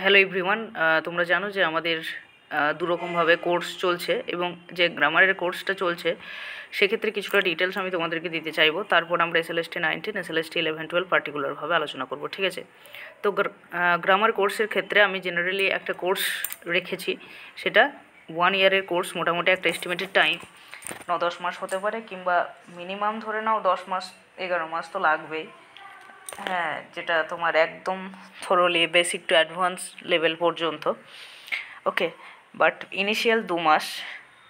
Hello everyone, তোমরা জানো যে আমাদের দুরকমভাবে কোর্স চলছে এবং যে গ্রামারের কোর্সটা চলছে সেক্ষেত্রে কিছুটা ডিটেলস আমি তোমাদেরকে দিতে চাইবো। তারপর আমরা SLST 19, SLST 11, 12 পার্টিকুলারভাবে আলোচনা করব, ঠিক আছে? তো গ্রামার কোর্সের ক্ষেত্রে আমি জেনারেলি একটা কোর্স রেখেছি, সেটা 1 ইয়ারের কোর্স। মোটামুটি একটা এস্টিমেটেড টাইম 9-10 মাস হতে পারে, কিংবা মিনিমাম ধরে নাও 10 মাস 11 মাস তো লাগবেই। হ্যাঁ, যেটা তোমার একদম thoroughly basic to advance level পর্যন্ত। ওকে, বাট ইনিশিয়াল 2 মাস,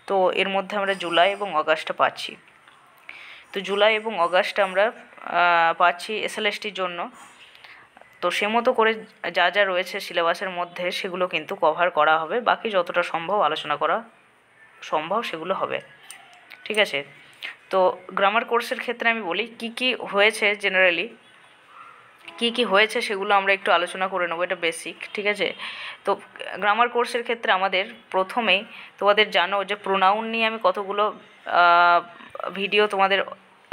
তো এর মধ্যে আমরা জুলাই এবং অগাস্টটা পাচ্ছি। তো জুলাই এবং অগাস্ট আমরা পাচ্ছি SLSTর জন্য। তো সে মতো করে যা যা রয়েছে সিলেবাসের মধ্যে সেগুলো কিন্তু কভার করা হবে, বাকি যতটা সম্ভব আলোচনা করা সম্ভব সেগুলো হবে, ঠিক আছে? তো গ্রামার কোর্সের ক্ষেত্রে আমি বলি কি কি হয়েছে, জেনারেলি কি কি হয়েছে সেগুলো আমরা একটু আলোচনা করে নেবো, এটা বেসিক, ঠিক আছে? তো গ্রামার কোর্সের ক্ষেত্রে আমাদের প্রথমেই তোমাদের জানো যে প্রোনাউন নিয়ে আমি কতগুলো ভিডিও তোমাদের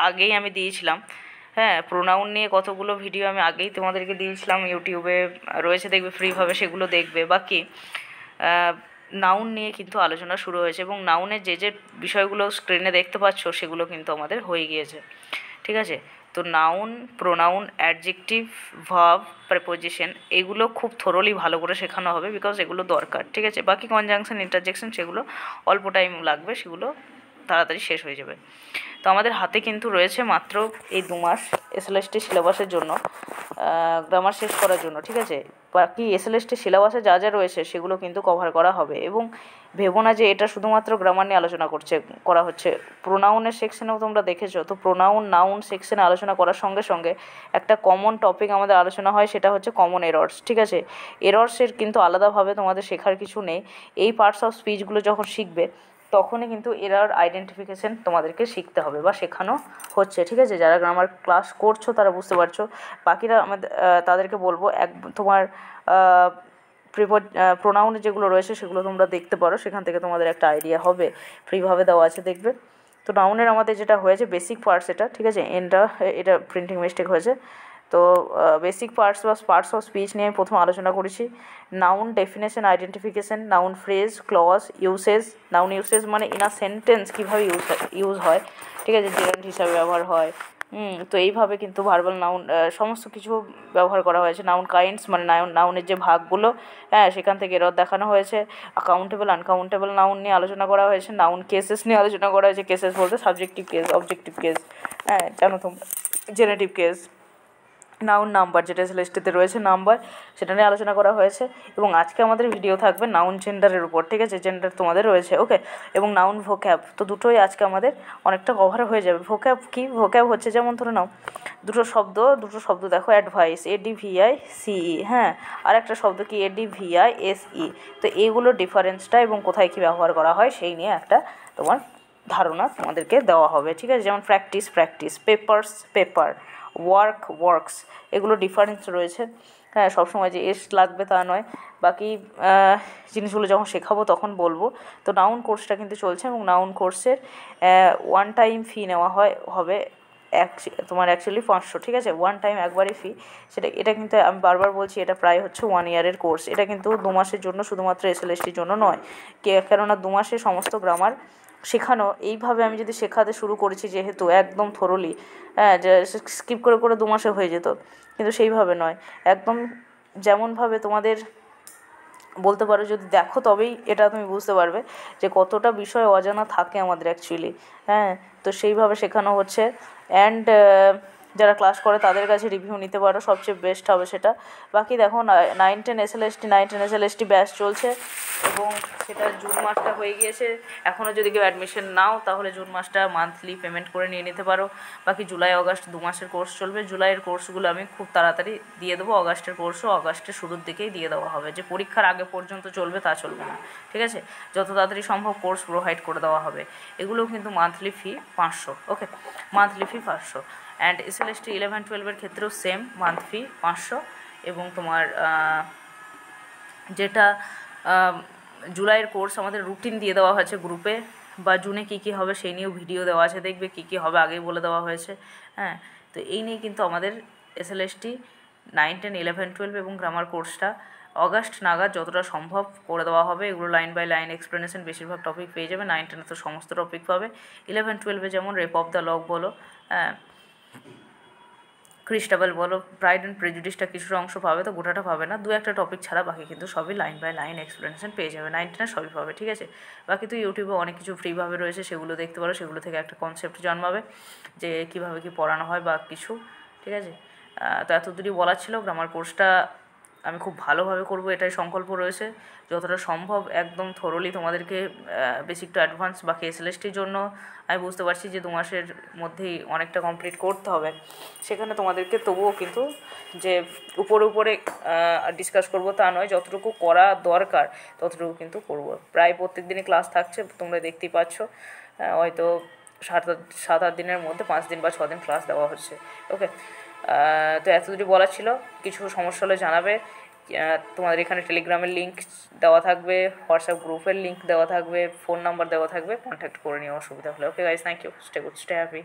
আগেই আমি দিয়েছিলাম। হ্যাঁ, প্রোনাউন নিয়ে কতগুলো ভিডিও আমি আগেই তোমাদেরকে দিয়েছিলাম, ইউটিউবে রয়েছে, দেখবে ফ্রিভাবে, সেগুলো দেখবে। বাকি নাউন নিয়ে কিন্তু আলোচনা শুরু হয়েছে এবং নাউনের যে যে বিষয়গুলো স্ক্রিনে দেখতে পাচ্ছ সেগুলো কিন্তু আমাদের হয়ে গিয়েছে, ঠিক আছে? তো noun, pronoun, adjective, verb, preposition, এগুলো খুব থরোলি ভালো করে শেখানো হবে, বিকজ এগুলো দরকার, ঠিক আছে? বাকি কনজাংশন, ইন্টারজেকশন সেগুলো অল্প টাইম লাগবে, সেগুলো তাড়াতাড়ি শেষ হয়ে যাবে। তো আমাদের হাতে কিন্তু রয়েছে মাত্র এই 2 মাস SLST সিলেবাসের জন্য, গ্রামার শেষ করার জন্য, ঠিক আছে? বাকি SLST সিলেবাসে যা যা রয়েছে সেগুলো কিন্তু কভার করা হবে। এবং ভেবো না যে এটা শুধুমাত্র গ্রামার নিয়ে আলোচনা করা হচ্ছে। প্রোনাউনের সেকশনেও তোমরা দেখেছো, তো প্রোনাউন নাউন সেকশনে আলোচনা করার সঙ্গে সঙ্গে একটা কমন টপিক আমাদের আলোচনা হয়, সেটা হচ্ছে কমন এরর্স, ঠিক আছে? এরর্সের কিন্তু আলাদাভাবে তোমাদের শেখার কিছু নেই। এই পার্টস অফ স্পিচগুলো যখন শিখবে তখনই কিন্তু এরর আইডেন্টিফিকেশন তোমাদেরকে শিখতে হবে বা শেখানো হচ্ছে, ঠিক আছে? যারা গ্রামার ক্লাস করছো তারা বুঝতে পারছো। বাকিরা আমাদের তাদেরকে বলবো তোমার প্রোনাউন যেগুলো রয়েছে সেগুলো তোমরা দেখতে পারো, সেখান থেকে তোমাদের একটা আইডিয়া হবে, ফ্রিভাবে দেওয়া আছে, দেখবে। তো নাউনের আমাদের যেটা হয়েছে বেসিক পার্টস, এটা, ঠিক আছে? এটা প্রিন্টিং মিস্টেক হয়েছে। তো বেসিক পার্টস অফ স্পিচ নিয়ে প্রথমে আলোচনা করেছি। Noun definition, identification, noun phrase, clause, usage. Noun usage মানে ইন আ সেন্টেন্স কীভাবে ইউজ হয়, ঠিক আছে? জেরান্ড হিসাবে ব্যবহার হয়। তো এইভাবে কিন্তু ভার্বাল নাউন সমস্ত কিছু ব্যবহার করা হয়েছে। নাউন কাইন্ডস মানে নাউনের যে ভাগগুলো, হ্যাঁ, সেখান থেকে এরর দেখানো হয়েছে। কাউন্টেবল, আনকাউন্টেবল নাউন নিয়ে আলোচনা করা হয়েছে। নাউন কেসেস নিয়ে আলোচনা করা হয়েছে। কেসেস বলতে সাবজেক্টিভ কেস, অবজেক্টিভ কেস, হ্যাঁ, জানো তোমরা, জেনেটিভ কেস। নাউন নাম্বার, যেটা SLSTতে রয়েছে নাম্বার, সেটা নিয়ে আলোচনা করা হয়েছে। এবং আজকে আমাদের ভিডিও থাকবে নাউন জেন্ডারের উপর, ঠিক আছে? জেন্ডার তোমাদের রয়েছে, ওকে। এবং নাউন ভোক্যাব, তো দুটোই আজকে আমাদের অনেকটা কভার হয়ে যাবে। ভোক্যাব কি? ভোক্যাব হচ্ছে, যেমন ধরে নাও দুটো শব্দ দেখো, অ্যাডভাইস, ADVICE, হ্যাঁ, আর একটা শব্দ কি, ADVISE। তো এইগুলোর ডিফারেন্সটা এবং কোথায় কী ব্যবহার করা হয় সেই নিয়ে একটা তোমার ধারণা তোমাদেরকে দেওয়া হবে, ঠিক আছে? যেমন প্র্যাকটিস, পেপার, ওয়ার্কস, এগুলো ডিফারেন্স রয়েছে। হ্যাঁ, সবসময় যে লাগবে তা নয়। বাকি জিনিসগুলো যখন শেখাবো তখন বলবো। তো নাউন কোর্সটা কিন্তু চলছে এবং নাউন কোর্সের 1 টাইম ফি নেওয়া হবে তোমার অ্যাকচুয়ালি 500, ঠিক আছে? 1 টাইম একবারই ফি। এটা কিন্তু আমি বারবার বলছি, এটা প্রায় হচ্ছে 1 ইয়ারের কোর্স। এটা কিন্তু 2 মাসের জন্য, শুধুমাত্র SLSTর জন্য নয়। কেননা 2 মাসে সমস্ত গ্রামার শেখানো, এইভাবে আমি যদি শেখাতে শুরু করেছি যেহেতু একদম থরোলি, হ্যাঁ, যে স্কিপ করে 2 মাসে হয়ে যেত, কিন্তু সেইভাবে নয়। একদম যেমনভাবে তোমাদের বলতে পারো, যদি দেখো তবেই এটা তুমি বুঝতে পারবে যে কতটা বিষয় অজানা থাকে আমাদের অ্যাকচুয়ালি, হ্যাঁ। তো সেইভাবে শেখানো হচ্ছে। অ্যান্ড যারা ক্লাস করে তাদের কাছে রিভিউ নিতে পারো, সবচেয়ে বেস্ট হবে সেটা। বাকি দেখো 9-10 SLST ব্যাচ চলছে এবং সেটা জুন মাসটা হয়ে গিয়েছে। এখনও যদি কেউ অ্যাডমিশন নাও তাহলে জুন মাসটা মান্থলি পেমেন্ট করে নিয়ে নিতে পারো। বাকি জুলাই অগাস্ট 2 মাসের কোর্স চলবে। জুলাইয়ের কোর্সগুলো আমি খুব তাড়াতাড়ি দিয়ে দেবো, অগাস্টের কোর্সও অগাস্টের শুরুর দিকেই দিয়ে দেওয়া হবে। যে পরীক্ষার আগে পর্যন্ত চলবে তা চলবে না, ঠিক আছে? যত তাড়াতাড়ি সম্ভব কোর্স প্রোভাইড করে দেওয়া হবে। এগুলোও কিন্তু monthly fee 500, okay, monthly fee 500। And SLST 11-12 ক্ষেত্রেও সেম, মান্থ ফি 500। এবং তোমার যেটা জুলাইয়ের কোর্স আমাদের রুটিন দিয়ে দেওয়া হয়েছে গ্রুপে, বা জুনে কী কী হবে সেই নিয়েও ভিডিও দেওয়া আছে, দেখবে কী কী হবে আগেই বলে দেওয়া হয়েছে, হ্যাঁ। তো এই নিয়ে কিন্তু আমাদের SLST 9, 10, 11, 12 এবং গ্রামার কোর্সটা অগাস্ট নাগাদ যতটা সম্ভব করে দেওয়া হবে। এগুলো লাইন বাই লাইন এক্সপ্লেনেশন, বেশিরভাগ টপিক পেয়ে যাবে। 9, 10 তো সমস্ত টপিক পাবে। 11, 12 যেমন রেপ অফ দ্য লগ বলো, হ্যাঁ, ক্রিস্টাবেল বলো, প্রাইড অ্যান্ড প্রেজুডিসটা কিছুটা অংশ পাবে, তো গোটাটা পাবে না, 2-1টা টপিক ছাড়া বাকি কিন্তু সবই লাইন বাই লাইন এক্সপ্লেনেশন পেয়ে যাবে। 9, 10 সবই পাবে, ঠিক আছে। বাকি তো ইউটিউবে অনেক কিছু ফ্রিভাবে রয়েছে, সেগুলো দেখতে পারো, সেগুলো থেকে একটা কনসেপ্ট জন্মাবে যে কীভাবে কী পড়ানো হয় বা কিছু, ঠিক আছে। তো এত দূরই বলার ছিল। গ্রামার কোর্সটা আমি খুব ভালোভাবে করব, এটাই সংকল্প রয়েছে। যতটা সম্ভব একদম থরোলি তোমাদেরকে বেসিক টু অ্যাডভান্স বা কেএসএলএসটির জন্য আমি বুঝতে পারছি যে 2 মাসের মধ্যেই অনেকটা কমপ্লিট করতে হবে। সেখানে তোমাদেরকে তবুও কিন্তু যে উপরে উপরে ডিসকাস করব তা নয়, যতটুকু করা দরকার ততটুকু কিন্তু করব। প্রায় প্রত্যেক দিনই ক্লাস থাকছে, তোমরা দেখতেই পাচ্ছ। হয়তো 7-8 দিনের মধ্যে 5 দিন বা 6 দিন ক্লাস দেওয়া হচ্ছে, ওকে। তো এতদূরই বলার ছিল। কিছু সমস্যা হলে জানাবে। তোমাদের এখানে টেলিগ্রামের লিঙ্ক দেওয়া থাকবে, হোয়াটসঅ্যাপ গ্রুপের লিঙ্ক দেওয়া থাকবে, ফোন নাম্বার দেওয়া থাকবে, কন্ট্যাক্ট করে নিও অসুবিধা হলে। Okay guys, thank you, stay good, stay happy.